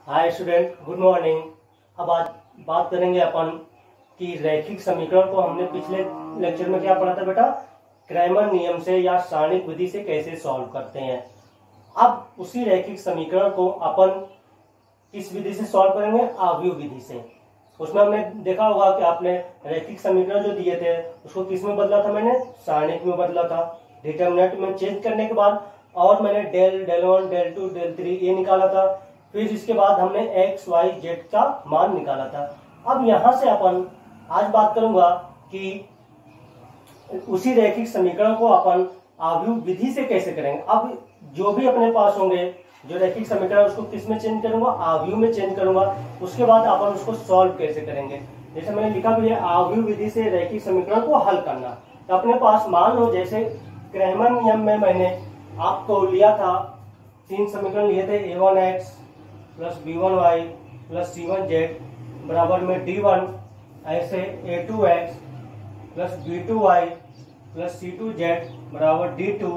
Hi student, good morning. अब आज बात करेंगे अपन कि रैखिक समीकरण को हमने पिछले लेक्चर में क्या पढ़ा था बेटा, क्रैमर नियम से या सारणिक विधि से कैसे सॉल्व करते हैं। अब उसी रैखिक समीकरण को अपन किस विधि से सॉल्व करेंगे, आव्यूह विधि से। उसमें हमने देखा होगा कि आपने रैखिक समीकरण जो दिए थे उसको किस में बदला था, मैंने सारणिक में बदला था। डिटरमिनेंट में चेंज करने के बाद और मैंने del, del one, del two, del three ये निकाला था। फिर इसके बाद हमने एक्स वाई जेड का मान निकाला था। अब यहां से अपन आज बात करूंगा कि उसी रैखिक समीकरण को अपन आव्यूह विधि से कैसे करेंगे। अब जो भी अपने पास होंगे जो रैखिक समीकरण उसको किस में चेंज करूंगा, आव्यूह में चेंज करूंगा। उसके बाद अपन उसको सॉल्व कैसे करेंगे, जैसे मैंने लिखा भी है आव्यूह विधि से रैखिक समीकरण को हल करना। तो अपने पास मान लो जैसे क्रैमर नियम में मैंने आपको लिया था, 3 समीकरण लिए थे, a1x plus b1y plus c1z बराबर में d1, ऐसे a2x plus b2y plus c2z बराबर d2,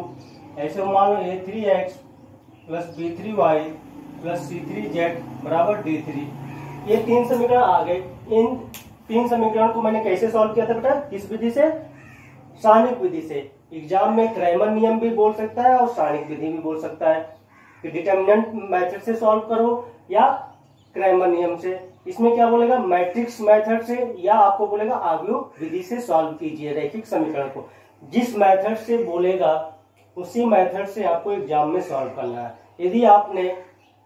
ऐसे मान लो a3x plus b3y plus c3z बराबर d3। ये 3 समीकरण आ गए। इन 3 समीकरण को मैंने कैसे सॉल्व किया था बेटा, किस विधि से, सारणिक विधि से। एग्जाम में क्रैमर नियम भी बोल सकता है और सारणिक विधि भी बोल सकता है कि डिटरमिनेंट मेथड से सॉल्व करो या क्रैमर नियम से। इसमें क्या बोलेगा, मैट्रिक्स मेथड से, या आपको बोलेगा आव्यूह विधि से सॉल्व कीजिए रैखिक समीकरण को। जिस मेथड से बोलेगा उसी मेथड से आपको एग्जाम में सॉल्व करना है। यदि आपने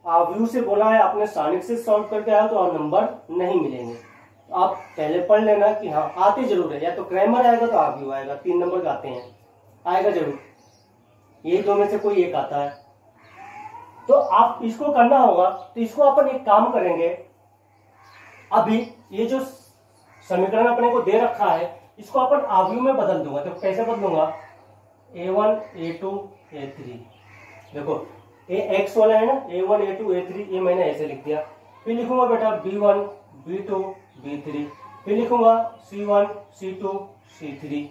आव्यूह से बोला है, आपने सारणिक से सॉल्व करके आया तो और नंबर नहीं मिलेंगे। आप पहले पढ़ लेना कि हाँ आते जरूर है, या तो क्रैमर आएगा तो आव्यूह आएगा, 3 नंबर का आते हैं, आएगा जरूर, ये दो में से कोई एक आता है। तो आप इसको करना होगा। तो इसको अपन एक काम करेंगे, अभी ये जो समीकरण अपने को दे रखा है इसको अपन आव्यूह में बदल दूंगा। तो कैसे बदलूंगा, a1 a2 a3, देखो ये x वाला है ना, a1 a2 a3, ये मैंने ऐसे लिख दिया। फिर लिखूंगा बेटा b1 b2 b3, फिर लिखूंगा c1 c2 c3।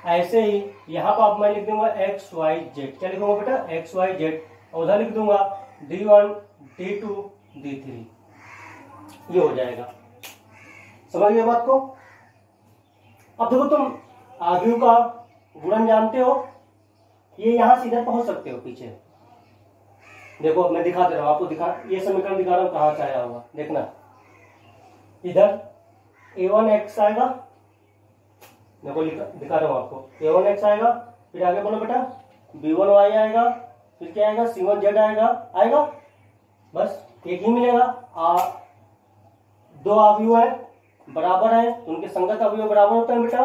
ऐसे ही यहाँ पर अब मैं लिख दूंगा एक्स वाई जेड। क्या लिखूंगा बेटा, एक्स वाई जेड, और उधर लिख दूंगा d1 d2 d3। ये हो जाएगा, समझ गए बात को। अब देखो तुम आव्यूह का गुणन जानते हो, ये यहां सीधे पहुंच सकते हो पीछे। देखो मैं दिखा दे रहा हूं आपको, ये समीकरण दिखा रहा हूं कहां से आया होगा, देखना इधर a1x आएगा, देखो दिखा रहा हूं आपको, a1x आएगा। फिर आगे बोलो बेटा b1y आएगा, फिर क्या आएगा, c1z आएगा। बस एक ही मिलेगा। 2 आव्यूह है, बराबर है, उनके संगत आव्यूह बराबर होता है बेटा,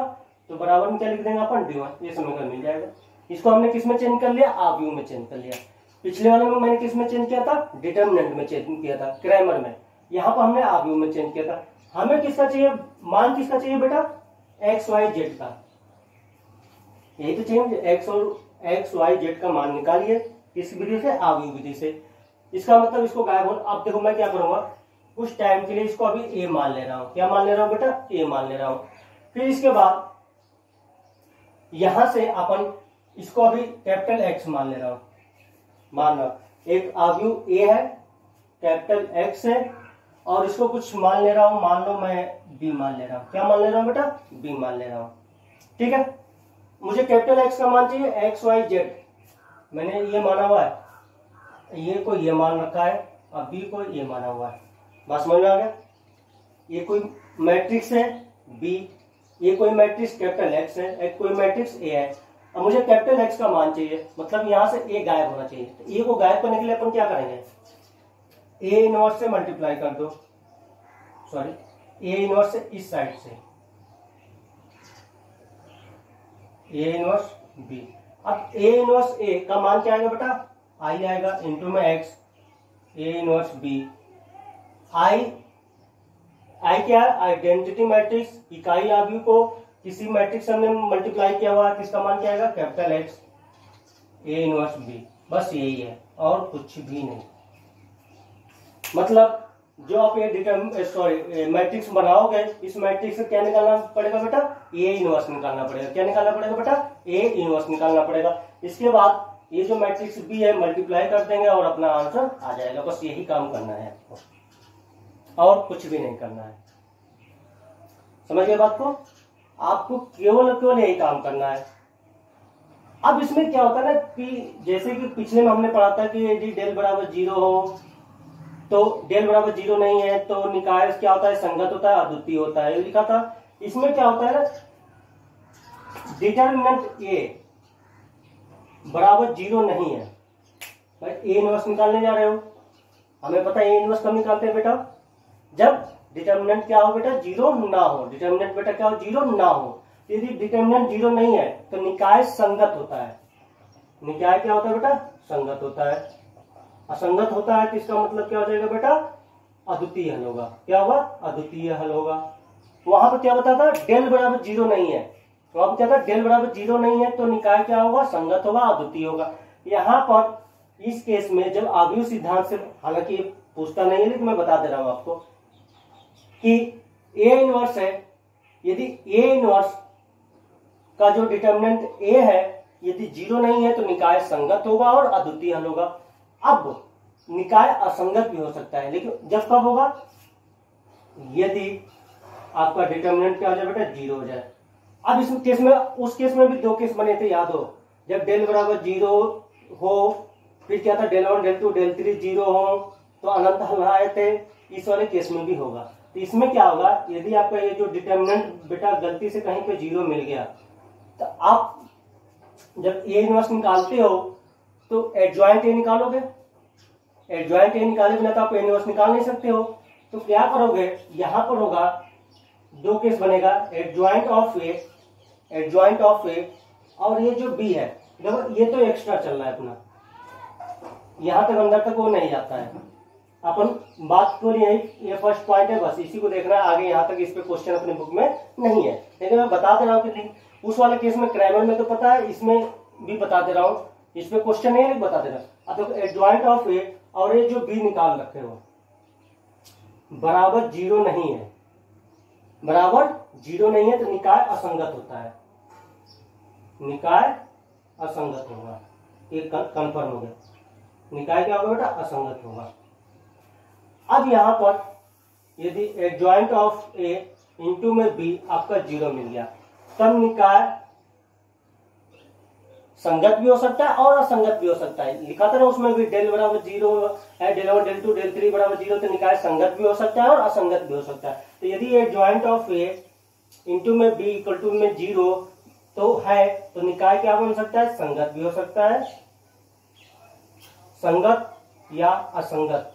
तो बराबर में क्या लिख देंगे अपन, d1। ये समीकरण मिल जाएगा। इसको हमने किस में चेंज कर लिया, आव्यूह में चेंज कर लिया। पिछले वाले में मैंने किस में चेंज किया था, डिटरमिनेंट में चेंज किया था, क्रैमर में। यहाँ पर हमने आव्यूह में चेंज किया था। हमें किसका चाहिए, मान किसका चाहिए बेटा, एक्स वाई जेड का। यही तो चाहिए, एक्स वाई जेड का मान निकालिए किस विधि से, आव्यूह विधि से। इसका मतलब इसको गायब हो। अब देखो मैं क्या करूंगा, कुछ टाइम के लिए इसको अभी ए मान ले रहा हूं। क्या मान ले रहा हूं बेटा, ए मान ले रहा हूं। फिर इसके बाद यहां से अपन इसको अभी कैपिटल एक्स मान ले रहा हूं। मान लो एक आव्यूह ए है, कैपिटल एक्स है, और इसको कुछ मान ले रहा हूं, मान लो मैं बी मान ले रहा हूं। क्या मान ले रहा हूं बेटा, बी मान ले रहा हूं। ठीक है, मुझे कैपिटल एक्स का मान चाहिए, एक्स वाई जेड मैंने ये माना हुआ है, ये को ये मान रखा है, और बी को ये माना हुआ है। बात समझ में आ गया। ये कोई मैट्रिक्स है बी, ये कोई मैट्रिक्स कैपिटल एक्स है, एक कोई मैट्रिक्स ए है। अब मुझे कैपिटल एक्स का मान चाहिए, मतलब यहां से ए गायब होना चाहिए। तो ए को गायब करने के लिए अपन क्या करेंगे, ए इनवर्स से मल्टीप्लाई कर दो, सॉरी ए इनवर्स से इस साइड से, ए इनवर्स बी। अब ए इनवर्स ए का मान क्या आएगा बेटा, आई आएगा, इंटू में एक्स, ए इनवर्स बी। आई क्या है, आइडेंटिटी मैट्रिक्स, इकाई आव्यूह को किसी मैट्रिक्स हमने मल्टीप्लाई किया हुआ है, किसका मान क्या आएगा, capital X, A inverse B. बस यही है और कुछ भी नहीं। मतलब जो आप ये मैट्रिक्स बनाओगे, इस मैट्रिक्स से क्या निकालना पड़ेगा बेटा, ए इनवर्स निकालना पड़ेगा। क्या निकालना पड़ेगा बेटा, ए इनवर्स निकालना पड़ेगा। इसके बाद ये जो मैट्रिक्स बी है मल्टीप्लाई कर देंगे और अपना आंसर आ जाएगा। बस यही काम करना है आपको और कुछ भी नहीं करना है। समझ गए बात को? आपको केवल और केवल यही काम करना है। अब इसमें क्या होता है ना कि जैसे कि पिछले में हमने पढ़ा था कि यदि डेल बराबर 0 हो तो डेल बराबर 0 नहीं है तो निकाय क्या होता है, संगत होता है, अद्वितीय होता है, ये लिखा था। इसमें क्या होता है ना, डिटर्मिनेंट ए बराबर 0 नहीं है। भाई ए इनवर्स निकालने जा रहे हो, हमें पता है ए इनवर्स कब निकालते हैं बेटा, जब डिटर्मिनेंट क्या हो बेटा, 0 ना हो। डिटर्मिनेंट बेटा क्या हो, 0 ना हो। यदि डिटर्मिनेंट 0 नहीं है तो निकाय संगत होता है। निकाय क्या होता है बेटा, संगत होता है। असंगत होता है तो इसका मतलब क्या हो जाएगा बेटा, अद्वितीय हल होगा। क्या होगा, अद्वितीय हल होगा। वहां पर क्या बताया था, डेल बराबर 0 नहीं है। वहां पर क्या था, डेल बराबर 0 नहीं है तो निकाय क्या होगा, संगत होगा, अद्वितीय होगा। यहाँ पर इस केस में जब आव्यूह सिद्धांत से, हालांकि पूछता नहीं है लेकिन मैं बता दे रहा हूं आपको कि ए इनवर्स है, यदि ए इनवर्स का जो डिटर्मिनेंट ए है यदि 0 नहीं है तो निकाय संगत होगा और अद्वितीय हल होगा। अब निकाय असंगत भी हो सकता है, लेकिन जब कब होगा, यदि आपका डिटर्मिनेंट क्या हो जाए बेटा, 0 हो जाए। अब इस केस में, उस केस में भी 2 केस बने थे, याद हो, जब डेल बराबर 0 हो, फिर क्या था, डेल 1 डेल 2 डेल 3 0 हो तो अनंत हल आए थे। इस वाले केस में भी होगा। तो इसमें क्या होगा, यदि आपका ये जो डिटर्मिनेंट बेटा गलती से कहीं पे 0 मिल गया तो आप जब ए इनवर्स निकालते हो तो एडजॉइंट ए निकालोगे। एडजॉइंट ए निकाले बिना तो आप ए इनवर्स निकाल नहीं सकते हो। तो क्या करोगे, यहां पर होगा 2 केस बनेगा, adjoint of A, adjoint of A, और ये जो बी है देखो ये तो एक्स्ट्रा चल रहा है अपना, यहां तक अंदर तक वो नहीं जाता है। अपन बात तो ये फर्स्ट पॉइंट है, बस इसी को देखना है। आगे यहाँ तक इस पे क्वेश्चन अपने बुक में नहीं है, लेकिन मैं बता दे रहा हूँ कि उस वाले केस में क्रैमर में तो पता है, इसमें भी बता दे रहा हूँ। इसमें क्वेश्चन नहीं है, बता दे रहा हूँ। तो एडजॉइंट ऑफ ए और ये जो बी निकाल रखे हो बराबर 0 नहीं है, बराबर 0 नहीं है तो निकाय असंगत होता है। निकाय असंगत होगा, ये कंफर्म हो गया। निकाय क्या होगा बेटा, असंगत होगा। अब यहां पर यदि एडजॉइंट ऑफ ए इंटू में बी आपका 0 मिल गया तब निकाय संगत भी हो सकता है और असंगत भी हो सकता है। लिखा था ना उसमें भी, डेल बराबर 0 है, डेल 1 डेल 2 डेल 3 बराबर 0 तो निकाय संगत भी हो सकता है और असंगत भी हो सकता है। तो यदि एडजॉइंट ऑफ ए इंटू में बी इक्वल टू में 0 तो है तो निकाय क्या बन सकता है, संगत भी हो सकता है, संगत या असंगत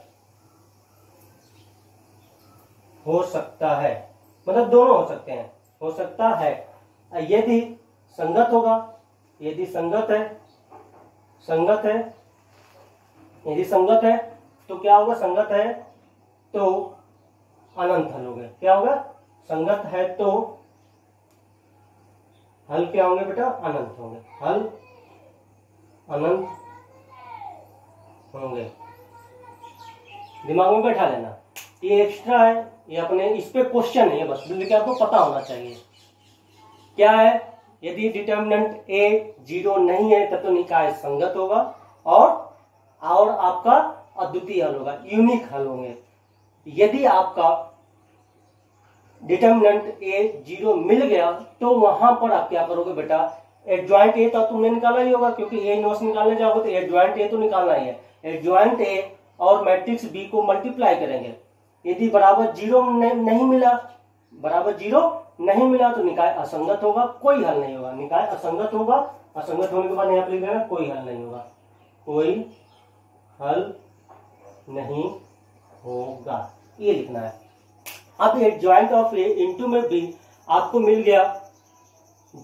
हो सकता है, मतलब दोनों हो सकते हैं, हो सकता है। यदि संगत होगा, यदि संगत है, संगत है, यदि संगत है तो क्या होगा, संगत है तो अनंत हल होंगे। क्या होगा, संगत है तो हल क्या होंगे बेटा, अनंत होंगे, हल अनंत होंगे। दिमाग में बैठा लेना, ये एक्स्ट्रा है, ये अपने इस पे क्वेश्चन है, बस लेकिन आपको पता होना चाहिए क्या है। यदि डिटर्मिनेंट ए 0 नहीं है तब तो निकाय संगत होगा और आपका अद्वितीय हल होगा, यूनिक हल होंगे। यदि आपका डिटर्मिनेंट ए 0 मिल गया तो वहां पर आप क्या करोगे बेटा, एडजॉइंट ए तो तुमने निकाला ही होगा, क्योंकि ए इनवर्स निकालने जाओगे तो एडजॉइंट ए तो निकालना ही है। एडजॉइंट ए और मैट्रिक्स बी को मल्टीप्लाई करेंगे। यदि बराबर 0 नहीं मिला, बराबर 0 नहीं मिला तो निकाय असंगत होगा, कोई हल नहीं होगा। निकाय असंगत होगा, असंगत होने के बाद यहाँ पर लिख देना कोई हल नहीं होगा, कोई हल नहीं होगा, ये लिखना है। अब एडजॉइंट ऑफ ए इंटू में बी आपको मिल गया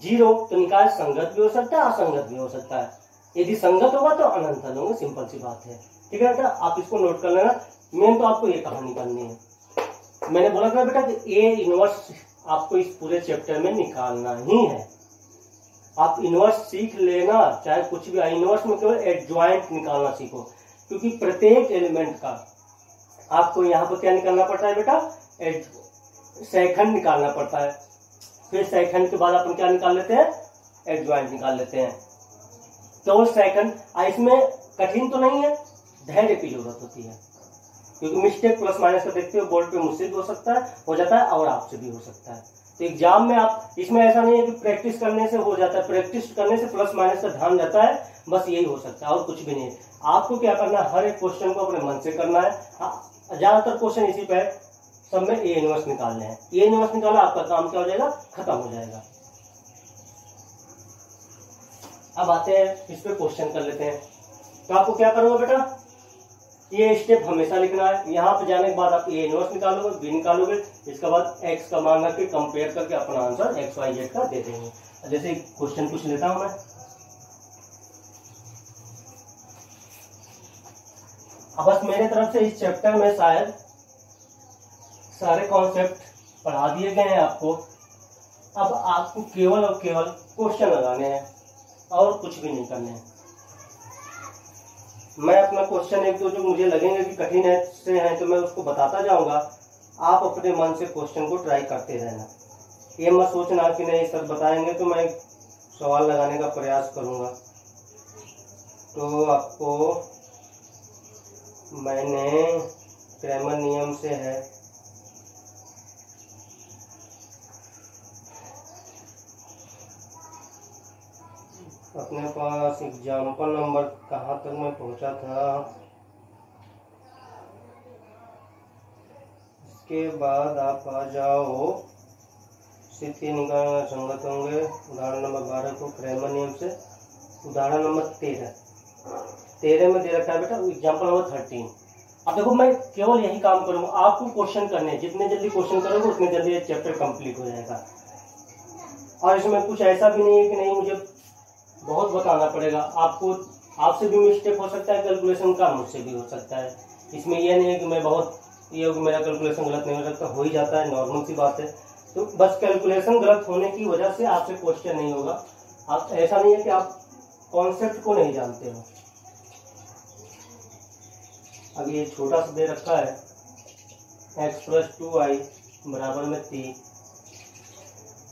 0 तो निकाय संगत भी हो सकता है, असंगत भी हो सकता है। यदि संगत होगा तो अनंत हल होंगे, सिंपल सी बात है। ठीक है बेटा, आप इसको नोट कर लेना। मेन तो आपको ये कहानी करनी है। मैंने बोला था बेटा कि ए इनवर्स आपको इस पूरे चैप्टर में निकालना ही है। आप इनवर्स सीख लेना, चाहे कुछ भी। इनवर्स में केवल एडजॉइंट निकालना सीखो, क्योंकि प्रत्येक एलिमेंट का आपको यहाँ पर क्या निकालना पड़ता है बेटा, सेकंड निकालना पड़ता है। फिर सेकंड के बाद अपन क्या निकाल लेते हैं, एडजॉइंट निकाल लेते हैं। केवल सेकंड। इसमें कठिन तो नहीं है, धैर्य की जरूरत होती है, क्योंकि मिस्टेक प्लस माइनस का देखते हो बोर्ड पे मुझसे भी हो जाता है और आपसे भी हो सकता है। तो एग्जाम में आप, इसमें ऐसा नहीं है कि प्रैक्टिस करने से हो जाता है, प्रैक्टिस करने से प्लस माइनस का ध्यान रहता है, बस यही हो सकता है और कुछ भी नहीं है। आपको क्या करना है, हर एक क्वेश्चन को अपने मन से करना है। ज्यादातर क्वेश्चन इसी पे सब में ए इनवर्स निकालने हैं। ए इनवर्स निकाला, आपका काम क्या हो जाएगा, खत्म हो जाएगा। अब आते हैं इस पे क्वेश्चन कर लेते हैं। तो आपको क्या करूंगा बेटा, ये स्टेप हमेशा लिखना है। यहाँ पे जाने के बाद आप ए इनवर्स निकालोगे, बी निकालोगे, इसके बाद एक्स का मान रख के कंपेयर करके अपना आंसर एक्स वाई जेड का दे देंगे। जैसे क्वेश्चन कुछ लेता हूं मैं, अब बस मेरे तरफ से इस चैप्टर में शायद सारे कॉन्सेप्ट पढ़ा दिए गए हैं आपको। अब आपको केवल और केवल क्वेश्चन लगाने हैं और कुछ भी नहीं करने हैं। मैं अपना क्वेश्चन एक दो जो मुझे लगेंगे कि कठिन है से हैं तो मैं उसको बताता जाऊंगा, आप अपने मन से क्वेश्चन को ट्राई करते रहना। ये मत सोचना कि नहीं सर बताएंगे तो मैं सवाल लगाने का प्रयास करूंगा। तो आपको मैंने क्रैमर नियम से है अपने पास एग्जाम्पल नंबर कहाँ तक मैं पहुंचा था, इसके बाद आप आ जाओ स्थिति निकालना संगत होंगे। उदाहरण नंबर 12 को क्रैमर नियम से, उदाहरण नंबर 13 में दे रखा है बेटा एग्जाम्पल नंबर 13। अब देखो मैं केवल यही काम करूंगा, आपको क्वेश्चन करने हैं, जितने जल्दी क्वेश्चन करोगे उतने जल्दी ये चैप्टर कंप्लीट हो जाएगा। और इसमें कुछ ऐसा भी नहीं है कि नहीं मुझे बहुत बताना पड़ेगा आपको, आपसे भी मिस्टेक हो सकता है कैलकुलेशन का, मुझसे भी हो सकता है। इसमें यह नहीं है कि मैं बहुत ये मेरा कैलकुलेशन गलत नहीं हो सकता, हो ही जाता है, नॉर्मल सी बात है। तो बस कैलकुलेशन गलत होने की वजह से आपसे क्वेश्चन नहीं होगा। आप ऐसा नहीं है कि आप कॉन्सेप्ट को नहीं जानते हो। अब ये छोटा सा दे रखा है x + 2y बराबर में 3।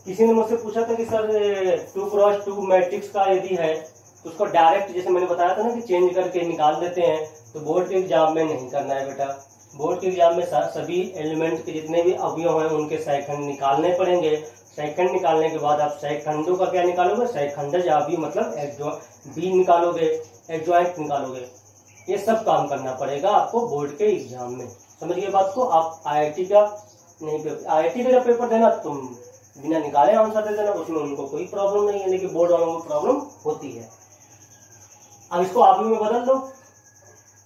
किसी ने मुझसे पूछा था कि सर 2x2 मैट्रिक्स का यदि है तो उसको डायरेक्ट, जैसे मैंने बताया था ना कि चेंज करके निकाल देते हैं, तो बोर्ड के एग्जाम में नहीं करना है बेटा। बोर्ड के एग्जाम में सभी एलिमेंट के जितने भी अवयव हैं उनके सैखंड निकालने पड़ेंगे। सैखंड निकालने के बाद आप सैखंडों का क्या निकालोगे, सैखंडज अवयव मतलब बी निकालोगे, एडजॉइंट निकालोगे। ये सब काम करना पड़ेगा आपको बोर्ड के एग्जाम में, समझिए बात को। आप आईआईटी का नहीं, आईआईटी का पेपर देना तुम बिना निकाले आंसर दे देना, उसमें उनको कोई प्रॉब्लम नहीं है, लेकिन बोर्ड वालों को प्रॉब्लम होती है। अब इसको आबू में बदल दो,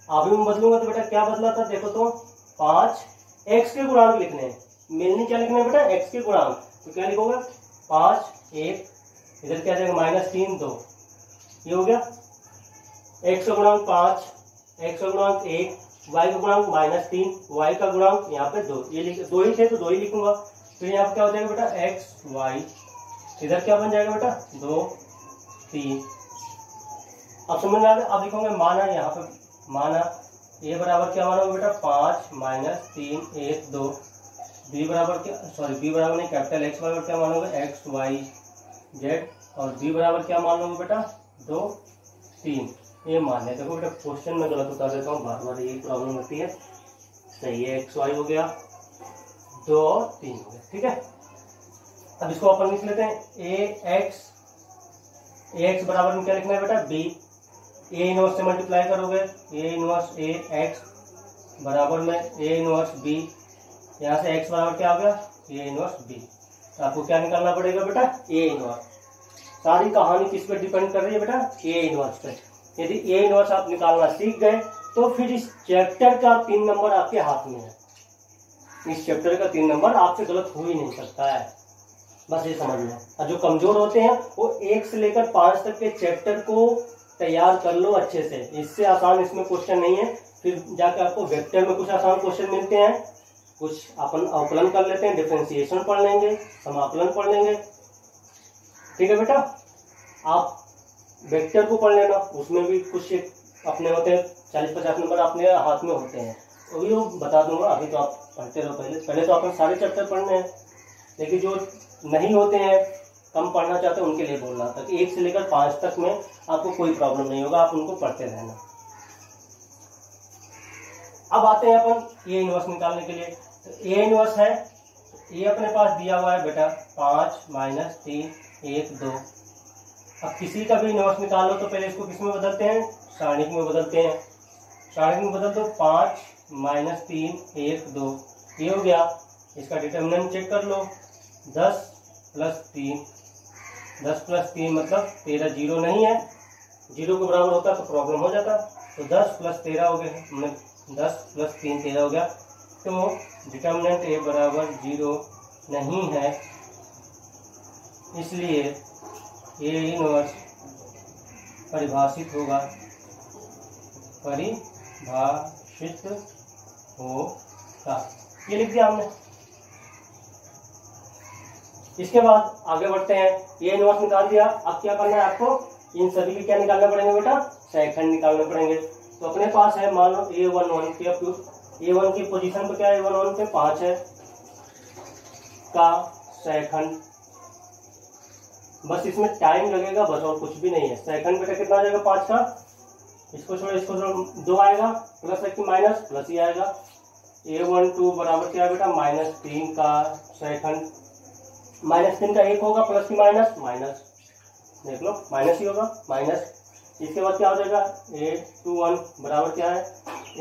आबू में बदलूंगा तो बेटा क्या बदला था देखो तो 5 x के गुणांक लिखने हैं, मिलनी क्या लिखना है बेटा, x के गुणांक। तो क्या लिखोगे 5 1, इधर क्या जाएगा -3 2, ये हो गया। x का गुणांक 5, x का गुणांक 1, y का गुणांक -3, y का गुणांक यहाँ पे 2, ये लिख 2 ही थे तो 2 ही लिखूंगा। फिर यहाँ पे क्या हो जाएगा बेटा x y, इधर क्या बन जाएगा बेटा 2 3। अब समझ में आ गया। अब लिखोगे माना, यहाँ पे माना a बराबर क्या मानोगे बेटा 5 -3 1 2, b बराबर क्या, सॉरी b बराबर नहीं, कैपिटल X बराबर क्या मानोगे x y z, और b बराबर क्या मान लोगे बेटा 2 3, ये मान लें। देखो बेटा क्वेश्चन में गलत बता देता हूँ, बार बार यही प्रॉब्लम होती है। सही है, x y हो गया 2 और 3 हो गया, ठीक है। अब इसको अपन लिख लेते हैं ax बराबर में क्या लिखना है बेटा b, a इनवर्स से मल्टीप्लाई करोगे, a इनवर्स ax बराबर में a इनवर्स b, यहाँ से x बराबर क्या हो गया a इनवर्स b। तो आपको क्या निकालना पड़ेगा बेटा a इनवर्स। सारी कहानी किस पे डिपेंड कर रही है बेटा, a इनवर्स पे। यदि a इनवर्स आप निकालना सीख गए तो फिर इस चैप्टर का 3 नंबर आपके हाथ में है। इस चैप्टर का 3 नंबर आपसे गलत हो ही नहीं सकता है, बस ये समझ लो। और जो कमजोर होते हैं वो 1 से लेकर 5 तक के चैप्टर को तैयार कर लो अच्छे से, इससे आसान इसमें क्वेश्चन नहीं है। फिर जाकर आपको वेक्टर में कुछ आसान क्वेश्चन मिलते हैं, कुछ अपन अवकलन कर लेते हैं, डिफरेंशिएशन पढ़ लेंगे, समाकलन पढ़ लेंगे, ठीक है बेटा। आप वेक्टर को पढ़ लेना, उसमें भी कुछ अपने होते हैं 40-50 नंबर अपने हाथ में होते हैं, वो भी बता दूंगा। अभी तो आप पढ़ते रहो, पहले तो अपन सारे चैप्टर पढ़ने हैं, लेकिन जो नहीं होते हैं कम पढ़ना चाहते हैं उनके लिए बोल रहा था कि 1 से लेकर 5 तक में आपको कोई प्रॉब्लम नहीं होगा, आप उनको पढ़ते रहना। अब आते हैं अपन ए इनवर्स निकालने के लिए। तो ए इनवर्स है, ये अपने पास दिया हुआ है बेटा 5 - 3 1 2। अब किसी का भी इनवर्स निकालो तो पहले इसको किस में बदलते हैं, सारणिक में बदलते हैं। सारणिक में बदल दो 5 - 3 1 2, ये हो गया। इसका डिटर्मिनेंट चेक कर लो, 10 + 3, 10 + 3 मतलब 13, जीरो नहीं है, जीरो के बराबर होता तो प्रॉब्लम हो जाता। तो 10 + 13 हो गया, हमने 10 + 3 13 हो गया। तो डिटर्मिनेंट ए बराबर 0 नहीं है, इसलिए ए इनवर्स परिभाषित होगा, परिभाषित होगा, ये लिख दिया हमने। इसके बाद आगे बढ़ते हैं, ये इनवर्स निकाल दिया। अब क्या करना है आपको, इन सभी के क्या निकालना पड़ेंगे बेटा, सेकंड निकालने पड़ेंगे। तो अपने पास है मान लो A11 के, A1 की पोजीशन पे क्या है, A11 पे 5 है का सेकंड, बस इसमें टाइम लगेगा बस, और कुछ भी नहीं है। सेकंड बेटा कितना आ जाएगा 5 का, इसको छोड़ो इसको छोड़ो, 2 आएगा, प्लस है कि माइनस, प्लस ही आएगा। A12 बराबर क्या है बेटा, -3 का सेकंड, -3 का 1 होगा, प्लस की माइनस, माइनस देख लो माइनस ही होगा, माइनस। इसके बाद क्या हो जाएगा, A21 बराबर क्या है,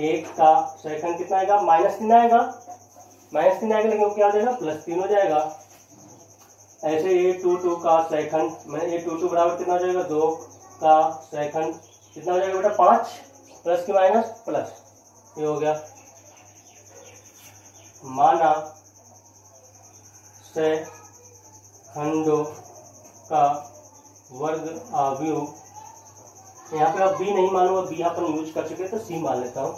1 का सेकंड कितना आएगा, -3 आएगा, -3 आएगा, लेकिन क्या हो जाएगा, +3 हो जाएगा। ऐसे A22 का सेकंड, A22 बराबर कितना हो जाएगा, 2 का सेकंड कितना हो जाएगा बेटा, 5, प्लस की माइनस, प्लस, ये हो गया। माना सेकंडों का वर्ग अवयव, यहाँ पे आप बी नहीं मानो, बी अपन यूज कर चुके तो सी मान लेता हूँ।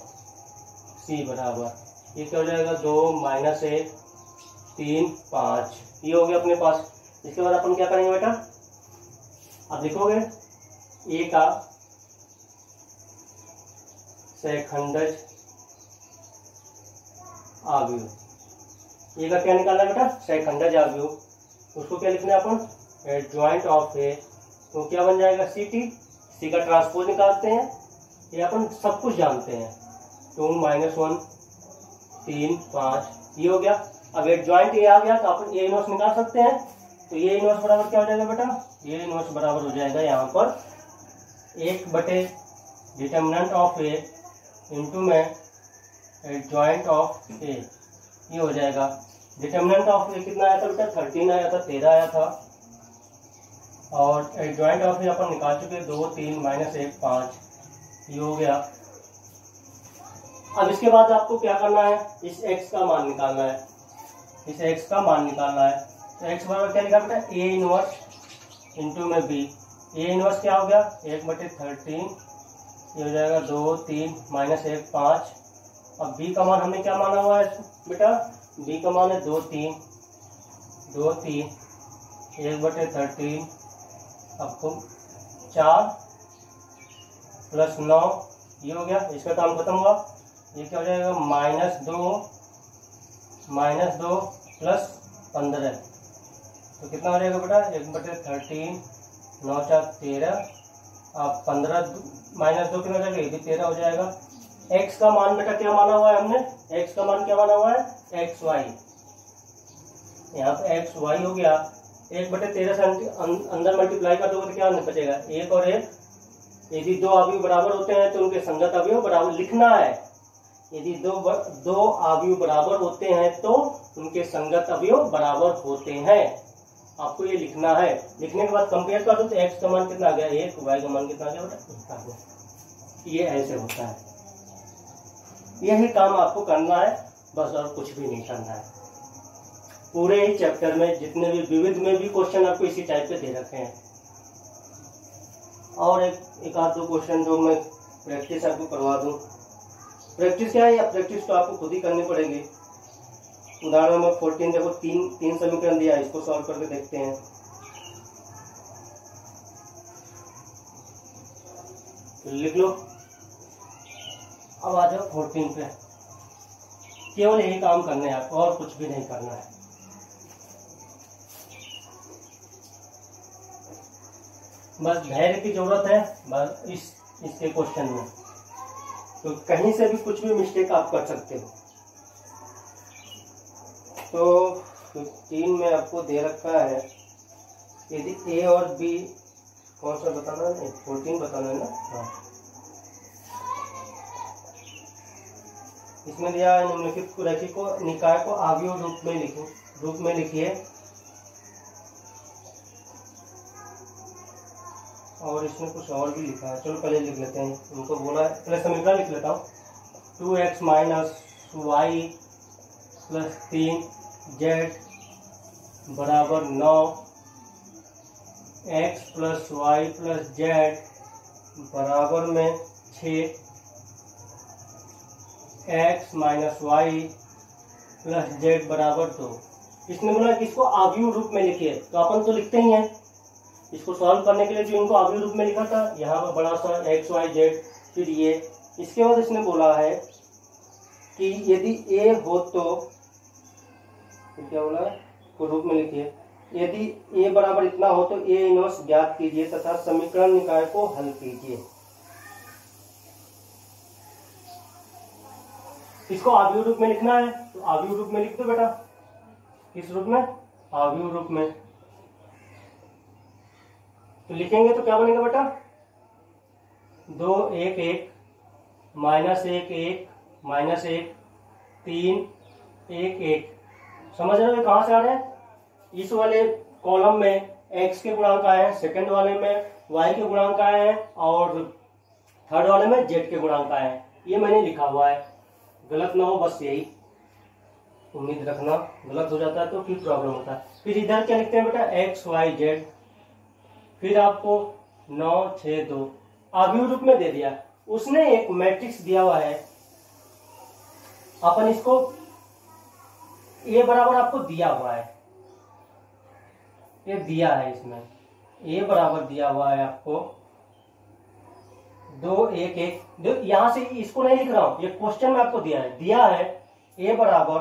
सी बराबर ये क्या हो जाएगा, 2 - 1 3 5, ये हो गया अपने पास। इसके बाद अपन क्या करेंगे बेटा, अब लिखोगे ए का सेकंडज अवयव, ए का क्या निकालना है बेटा, सेकंडज अवयव, उसको क्या लिखना है अपन, एडजॉइंट ऑफ ए, तो क्या बन जाएगा, सी का ट्रांसपोज निकालते हैं, ये अपन सब कुछ जानते हैं। 2 - 1 3 5, ये हो गया। अब एडजॉइंट ए आ गया तो अपन ए इनवर्स निकाल सकते हैं। तो ये इनवर्स बराबर क्या हो जाएगा बेटा, ये इनवर्स बराबर हो जाएगा यहाँ पर 1/, डिटर्मिनेंट ऑफ ए इंटू में एडजॉइंट ऑफ ए, ये हो जाएगा। डिटर्मिनेंट ऑफ ए कितना आया था बेटा, 13 आया था, 13 आया था, और एडजॉइंट ऑफ ए अपन निकाल चुके 2 3 - 1 5, ये हो गया। अब इसके बाद आपको क्या करना है, इस x का मान निकालना है, इस x का मान निकालना है। तो x बराबर क्या निकाल बेटा, a इनवर्स इंटू में b, a इनवर्स क्या हो गया, 1/13, ये हो जाएगा 2 3 - 1 5। अब b का मान हमने क्या माना हुआ है बेटा, b का मान है 2 3 1/13, आपको 4 + 9, ये हो गया। इसका काम खत्म हुआ, ये क्या हो जाएगा, -2 + 15, तो कितना हो जाएगा बेटा, 1/13, 9 4 13, आप 15 -2 कितना हो जाएगा, ये भी 13 हो जाएगा। x का मान बेटा क्या माना हुआ है हमने, x का मान क्या माना हुआ है, xy, यहाँ पे xy हो गया। 1/13 से अंदर मल्टीप्लाई कर दोगे तो क्या बचेगा, 1 और 1, यदि 2 अवयव बराबर होते हैं तो उनके संगत अवयव बराबर लिखना है। यदि दो अवयव बराबर होते हैं तो उनके संगत अवयव बराबर होते हैं, आपको ये लिखना है। लिखने के बाद कंपेयर कर दो तो x का मान कितना आ गया, 1, y का मान कितना आ गया बेटा, 1 आ गया। ये ऐसे होता है, यही काम आपको करना है बस, और कुछ भी नहीं करना है। पूरे ही चैप्टर में जितने भी विविध में भी क्वेश्चन आपको इसी टाइप के दे रखे हैं, और एक आध 2 क्वेश्चन जो मैं प्रैक्टिस आपको करवा दूं। प्रैक्टिस क्या है, या प्रैक्टिस तो आपको खुद ही करनी पड़ेगी। उदाहरण नंबर 14 देखो, तीन समीकरण दिया है, इसको सॉल्व करके देखते हैं। लिख लो। अब आ जाओ 14 पे, केवल यही काम करने हैं आपको, और कुछ भी नहीं करना है। बस धैर्य की जरूरत है बस इसके क्वेश्चन में, तो कहीं से भी कुछ भी मिस्टेक आप कर सकते हो। तो 15 में आपको दे रखा है, यदि ए और बी कौन सा बताना है, 14 बताना है ना। हाँ, इसमें दिया है निम्नलिखित रैखिक को निकाय को आव्यूह रूप में लिखिए। और इसमें कुछ और भी लिखा है, चलो पहले लिख लेते हैं। उनको बोला है, पहले समीकरण लिख लेता हूँ। 2x - y + 3z बराबर 9, x + y + z बराबर में 6, x - y + z बराबर 2। इसने बोला कि इसको आव्यूह रूप में लिखिए, तो अपन तो लिखते ही हैं। इसको सॉल्व करने के लिए जो इनको आव्यूह रूप में लिखा था, यहाँ पर बड़ा सा x y z, फिर ये। इसके बाद इसने बोला है कि यदि a हो तो क्या बोला है, को रूप में लिखिए। यदि a बराबर इतना हो तो a इनवर्स ज्ञात कीजिए तथा समीकरण निकाय को हल कीजिए। इसको आव्यूह रूप में लिखना है, तो आव्यूह रूप में लिख दो बेटा। किस रूप में? आव्यूह रूप में। तो लिखेंगे तो क्या बनेगा बेटा, 2 1 1 -1 1 -1 3 1 1। समझ रहे हो कहां से आ रहे हैं? इस वाले कॉलम में x के गुणांक आए हैं, सेकंड वाले में y के गुणांक आए हैं, और थर्ड वाले में z के गुणांक आए हैं। ये मैंने लिखा हुआ है, गलत ना हो बस यही उम्मीद रखना। गलत हो जाता है तो फिर प्रॉब्लम होता है। फिर इधर क्या लिखते हैं बेटा, x y z, फिर आपको 9 6 2 आव्यूह रूप में दे दिया। उसने एक मैट्रिक्स दिया हुआ है, अपन इसको a बराबर आपको दिया हुआ है, ये दिया है, इसमें a बराबर दिया हुआ है आपको 2 1 1। यहां से इसको नहीं लिख रहा हूं, ये क्वेश्चन में आपको दिया है a बराबर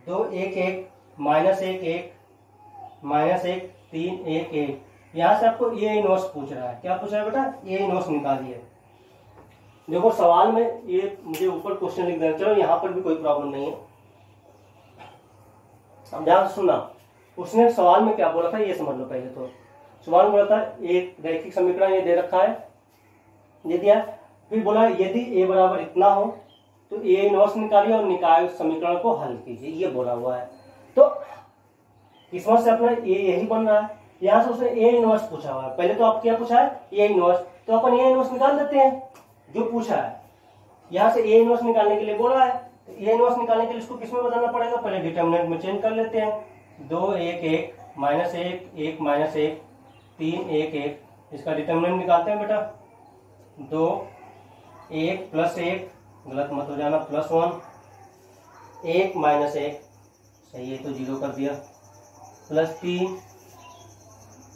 2 1 1 -1 1 -1 3 1 1। यहां से आपको ए इनवर्स पूछ रहा है। क्या पूछ रहा है बेटा? ए इनवर्स निकालिए। देखो सवाल में ये मुझे ऊपर क्वेश्चन लिख देना, चलो यहाँ पर भी कोई प्रॉब्लम नहीं है। अब ध्यान से सुनना, उसने सवाल में क्या बोला था ये समझ लो पहले। तो सवाल में बोला था एक रैखिक समीकरण ये दे रखा है, ये दिया। फिर बोला यदि ए बराबर इतना हो तो ए इनवर्स निकालिए और निकाय समीकरण को हल कीजिए, ये बोला हुआ है। तो इसमें से अपना ए यही बन रहा है। यहाँ से उसने ए इनवर्स पूछा हुआ है, पहले तो आप क्या पूछा है, ए इनवर्स, तो अपन ए इनवर्स निकाल देते हैं जो पूछा है। यहाँ से ए इनवर्स निकालने के लिए बोला है, तो ए इनवर्स निकालने के लिए इसको किसमें बदलना पड़ेगा, पहले डिटर्मिनेंट में चेंज कर लेते हैं। 2 1 1 -1 1 -1 3 1 1। इसका डिटर्मिनेंट निकालते हैं बेटा। 2 1 + 1, गलत मत हो जाना, +1 1 -1, सही है तो 0 कर दिया, +3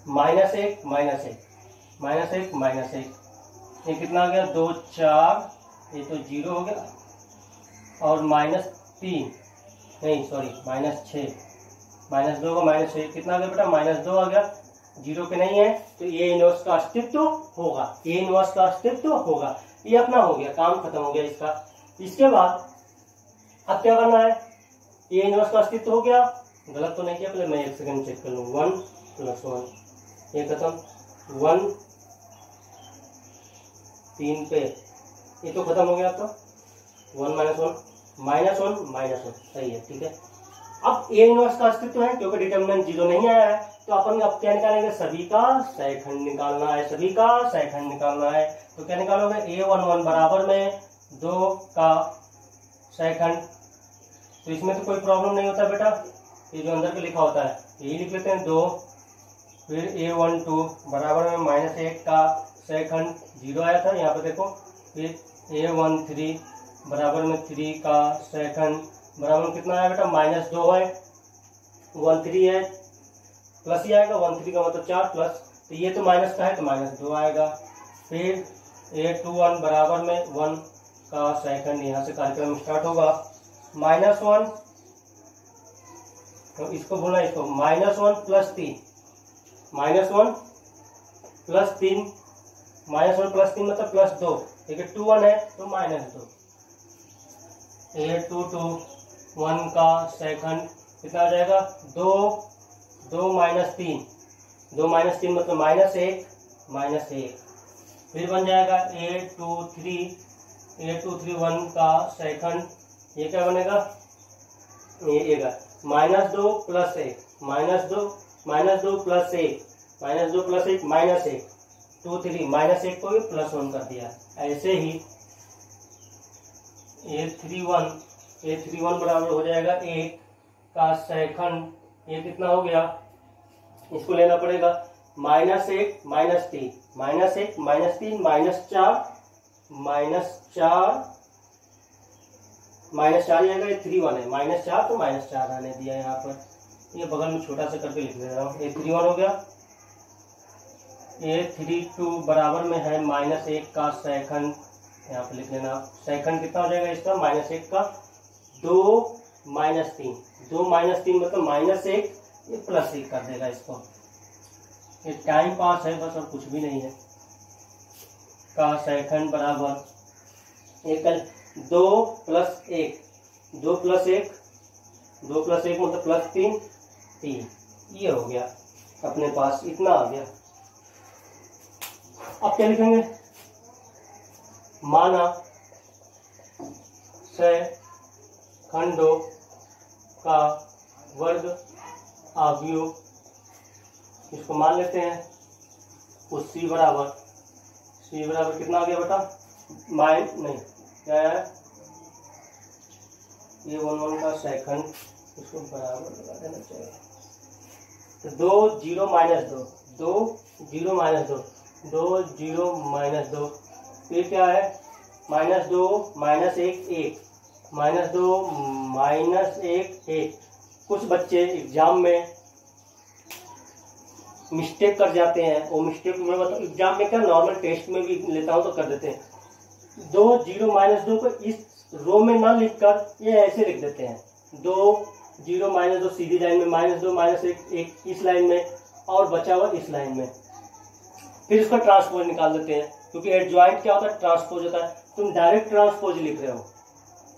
-1 -1 -1, ये कितना आ गया, 2 4, ये तो 0 हो गया, और -3 नहीं सॉरी -6, -2 का -6 कितना आ गया बेटा, -2 आ गया। 0 पे नहीं है तो ए इनवर्स का अस्तित्व होगा, ए इनवर्स का अस्तित्व होगा। ये अपना हो गया, काम खत्म हो गया इसका। इसके बाद अब क्या करना है, ए इनवर्स का अस्तित्व हो गया, गलत तो नहीं किया, पहले मैं 1 सेकंड चेक कर लूँ। 1 + 1, ये खत्म, 1 3 पे, ये तो खत्म हो गया आपका। 1 -1 -1 सही है, ठीक है। अब ए इनवर्स का अस्तित्व है क्योंकि डिटर्मिनेंट 0 नहीं आया है, तो अपन अब क्या निकालेंगे, सभी का सहखंड निकालना है, सभी का सहखंड निकालना है। तो क्या निकालोगे, a11 बराबर में 2 का सहखंड। तो इसमें तो कोई प्रॉब्लम नहीं होता बेटा, ये जो अंदर पे लिखा होता है यही लिख लेते हैं 2। फिर a12 बराबर में -1 का सहखंड, 0 आया था यहाँ पे देखो। फिर a13 बराबर में 3 का सहखंड, बराबर में कितना आया बेटा, -2 है, 13 है, प्लस ही आएगा, 13 का मतलब 4 प्लस, तो ये तो माइनस का है तो -2 आएगा। फिर a21 बराबर में 1 का सहखंड, यहाँ से कार्यक्रम स्टार्ट होगा। -1 तो इसको बोलना, इसको -1 + 3, -1 +3 -1 +3 मतलब +2, देखिए 2 1 है तो -2, 8 2 2 1 का सेकंड कितना आ जाएगा 2 2 -3, 2 -3 मतलब -1 -1, फिर बन जाएगा 8 2 3 1 का सेकंड, ये क्या बनेगा ये -2 + 1 -2 + 1 -2 + 1 -1 2 3 -1 को भी +1 कर दिया। ऐसे ही A31 बराबर हो जाएगा 1 का सेकंड, ये कितना हो गया, इसको लेना पड़ेगा -1 -3 -1 -3 -4 जाएगा, ये 31 है -4 तो -4 आने दिया यहाँ पर, ये बगल में छोटा सा करके लिख दे रहा हूँ। A31 हो गया, A32 बराबर में है -1 का सेकंड, यहाँ पे लिख लेना, सेकंड कितना हो जाएगा इसका -1 का 2 -3 मतलब -1, ये +1 कर देगा इसको, ये टाइम पास है बस और कुछ भी नहीं है, का सेकंड बराबर एक 2 + 1 मतलब +3 3, ये हो गया, अपने पास इतना आ गया। अब क्या लिखेंगे, माना सेकंडों का वर्ग अवयव, इसको मान लेते हैं, उस C बराबर कितना आ गया बेटा, नहीं क्या है, ये 1 का सेकंड, इसको बराबर लगा देना चाहिए, तो 2 0 -2 2 0 -2 2 0 -2, ये क्या है -2 -1 1 -2 -1 1। कुछ बच्चे एग्जाम में मिस्टेक कर जाते हैं, वो मिस्टेक में मतलब एग्जाम में क्या नॉर्मल टेस्ट में भी लेता हूँ तो कर देते हैं, 2 0 -2 को इस रो में ना लिखकर ये ऐसे लिख देते हैं, 2 0 -2 सीधी लाइन में, -2 -1 1 इस लाइन में और बचा हुआ इस लाइन में, फिर इसका ट्रांसपोज निकाल देते हैं, क्योंकि एडजॉइंट क्या होता है, ट्रांसपोज होता है, तुम डायरेक्ट ट्रांसपोज लिख रहे हो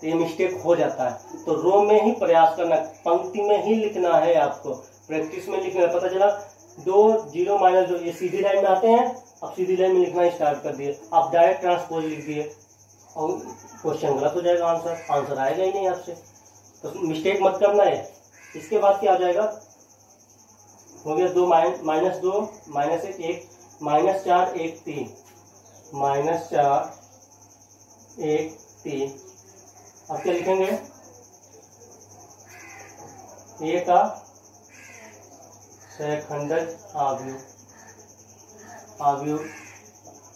तो ये मिस्टेक हो जाता है, तो रो में ही प्रयास करना, पंक्ति में ही लिखना है आपको, प्रैक्टिस में लिखना है। पता चला 2 0 -2 ये सीधी लाइन में आते हैं, अब सीधी लाइन में लिखना स्टार्ट कर दिए, आप डायरेक्ट ट्रांसपोज लिख दिए और क्वेश्चन गलत हो जाएगा, आंसर आएगा ही नहीं आपसे, तो मिस्टेक मत करना है। इसके बाद क्या हो जाएगा, हो गया 2 -2 -1 1 -4 1 3 -4 1 3, अब क्या लिखेंगे, ए का सेकंडज अवयव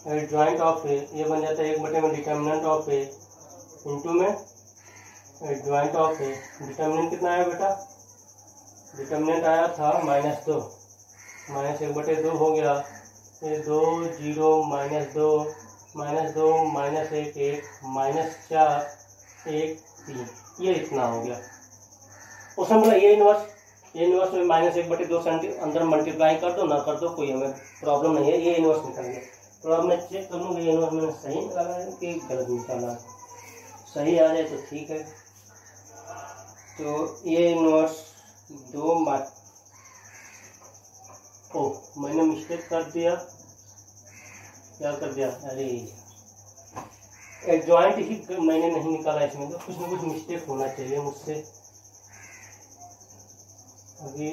एडजॉइंट ऑफ ए, ये बन जाता है 1 में डिटर्मिनेंट ऑफ ए इंटू में एडजॉइंट ऑफ ए, डिटर्मिनेंट कितना आया बेटा, डिटर्मिनेंट आया था -2 -1/2 हो गया, ये 2 0 -2 -2 -1 1 -4 1 3, ये इतना हो गया। उसमें बोला ये इनवर्स में -1/2 सेंटीमीटर अंदर मल्टीप्लाई कर दो, ना कर दो कोई हमें प्रॉब्लम नहीं है, ये इनवर्स निकल गया। तो अब मैं चेक कर लूँगा ये इनवर्स मैंने सही निकाला है कि गलत निकाला, सही आ जाए तो ठीक है। तो ये इनवर्स 2 मैंने मिस्टेक कर दिया, क्या कर दिया, अरे एडजॉइंट ही मैंने नहीं निकाला, इसमें तो कुछ ना कुछ मिस्टेक होना चाहिए मुझसे। अभी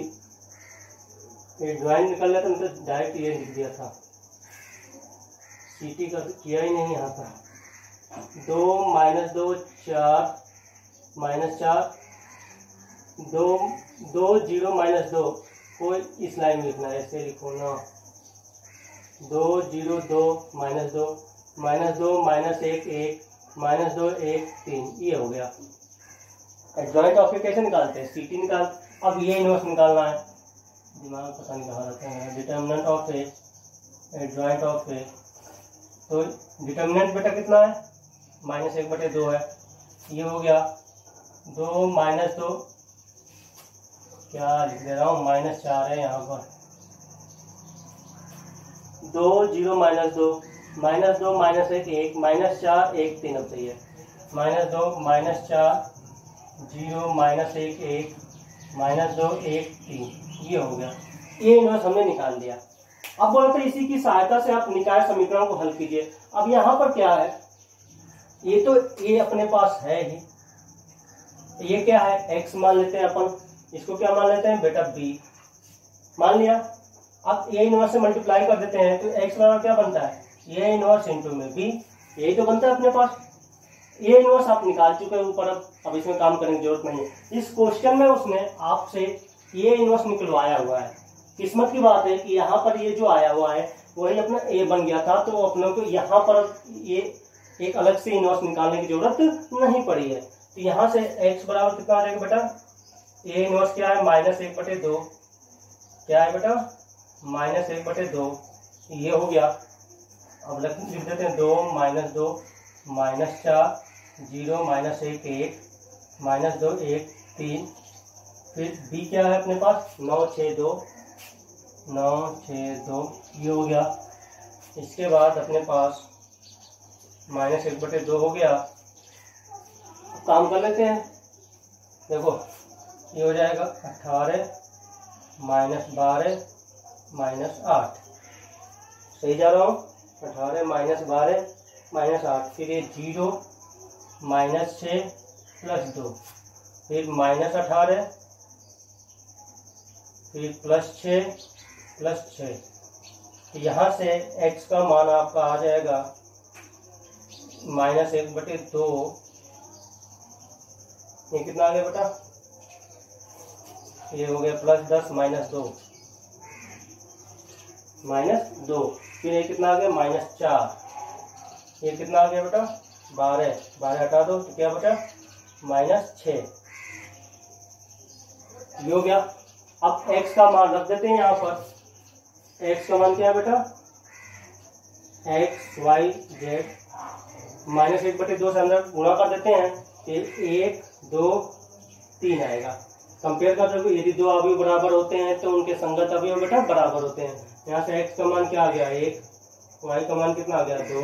एडजॉइंट निकाल लिया था, मैं तो डायरेक्ट ये लिख दिया था, सीटी का किया ही नहीं यहाँ पर। 2 -2 4 2 0 -2 को इस लाइन में लिखना है, ऐसे लिखो ना, 2 0 2 -2 -2 -1 1 -2 1 3, ये हो गया। एडजॉइंट ऑफ कैसे निकालते हैं, सीटी निकाल, अब ये इनवर्स निकालना है, दिमाग पता नहीं कहाँ रखते हैं। Determinant of A adjoint of A, तो डिटर्मिनेंट बेटा कितना है, -1/2 है, ये हो गया 2 -2 क्या लिख दे रहा हूँ, -4 है यहाँ पर, 2 0 -2 -2 -1 1 -4 1 3। अब सही है। -2 -4 0 -1 1 -2 1 3। ये हो गया। ये इनवर्स हमने निकाल दिया। अब बोलते हैं इसी की सहायता से आप निकाय समीकरण को हल कीजिए। अब यहाँ पर क्या है, ये तो ये अपने पास है ही, ये क्या है x मान लेते हैं अपन, इसको क्या मान लेते हैं बेटा b मान लिया। अब a इनवर्स से मल्टीप्लाई कर देते हैं तो x बराबर क्या बनता है, a इनवर्स इंटू में b, यही तो बनता है अपने पास। a इनवर्स आप निकाल चुके हैं ऊपर, अब इसमें काम करने की जरूरत नहीं है। इस क्वेश्चन में उसने आपसे a इनवर्स निकलवाया हुआ है। किस्मत की बात है कि यहाँ पर ये जो आया हुआ है वही अपना a बन गया था, तो अपनों को यहाँ पर ये एक अलग से इनवर्स निकालने की जरूरत नहीं पड़ी है। तो यहाँ से x बराबर कितना आ जाएगा बेटा, a इनवर्स क्या है -1/2, क्या है बेटा -1/2, ये हो गया। अब लिख देते हैं 2 -2 -4 0 -1 1 -2 1 3। फिर b क्या है अपने पास 9 6 2 9 6 2, ये हो गया। इसके बाद अपने पास -1/2 हो गया। काम कर लेते हैं, देखो ये हो जाएगा 18 -12 -8, सही जा रहा हूँ, 18 -12 -8। फिर ये 0 -6 +2, फिर -18, फिर +6 +6। तो यहाँ से x का मान आपका आ जाएगा -1/2, ये कितना आ गया बेटा, ये हो गया +10 -2 फिर ये कितना आ गया -4, ये कितना आ गया बेटा 12 हटा दो तो क्या बेटा -6, ये हो गया। अब x का मान रख देते हैं यहाँ पर। x का मान क्या है बेटा, x y z, -1/2 से अंदर गुणा कर देते हैं तो 1 2 3 आएगा। कंपेयर कर दो, यदि दो अवयव बराबर होते हैं तो उनके संगत अवयव बेटा बराबर होते हैं। यहाँ से x का मान क्या आ गया 1, y का मान कितना आ गया 2,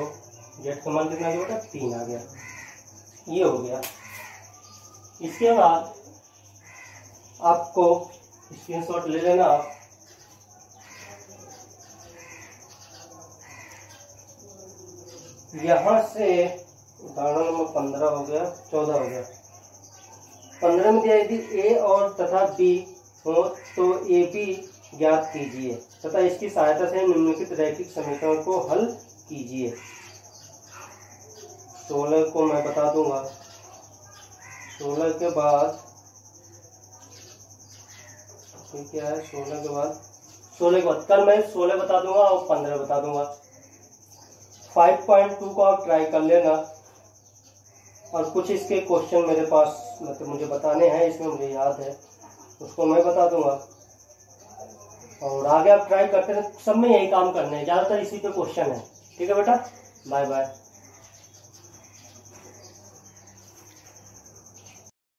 z का मान कितना आ गया बेटा 3 आ गया, ये हो गया। इसके बाद आपको स्क्रीनशॉट ले लेना आप। यहाँ से उदाहरण नंबर 15 हो गया, 14 हो गया। 15 में दिया यदि a और तथा b हो तो ab ज्ञात कीजिए तथा इसकी सहायता से निम्नलिखित रैखिक समीकरण को हल कीजिए। 16 को मैं बता दूंगा, 16 के बाद क्या है, 16 के बाद कल मैं 16 बता दूंगा और 15 बता दूंगा। 5.2 को आप ट्राई कर लेना, और कुछ इसके क्वेश्चन मेरे पास मतलब मुझे बताने हैं, इसमें मुझे याद है, उसको मैं बता दूंगा। और आगे आप ट्राई करते रहे, सब में यही काम करने हैं, ज़्यादातर इसी पे क्वेश्चन है। ठीक है बेटा, बाय बाय।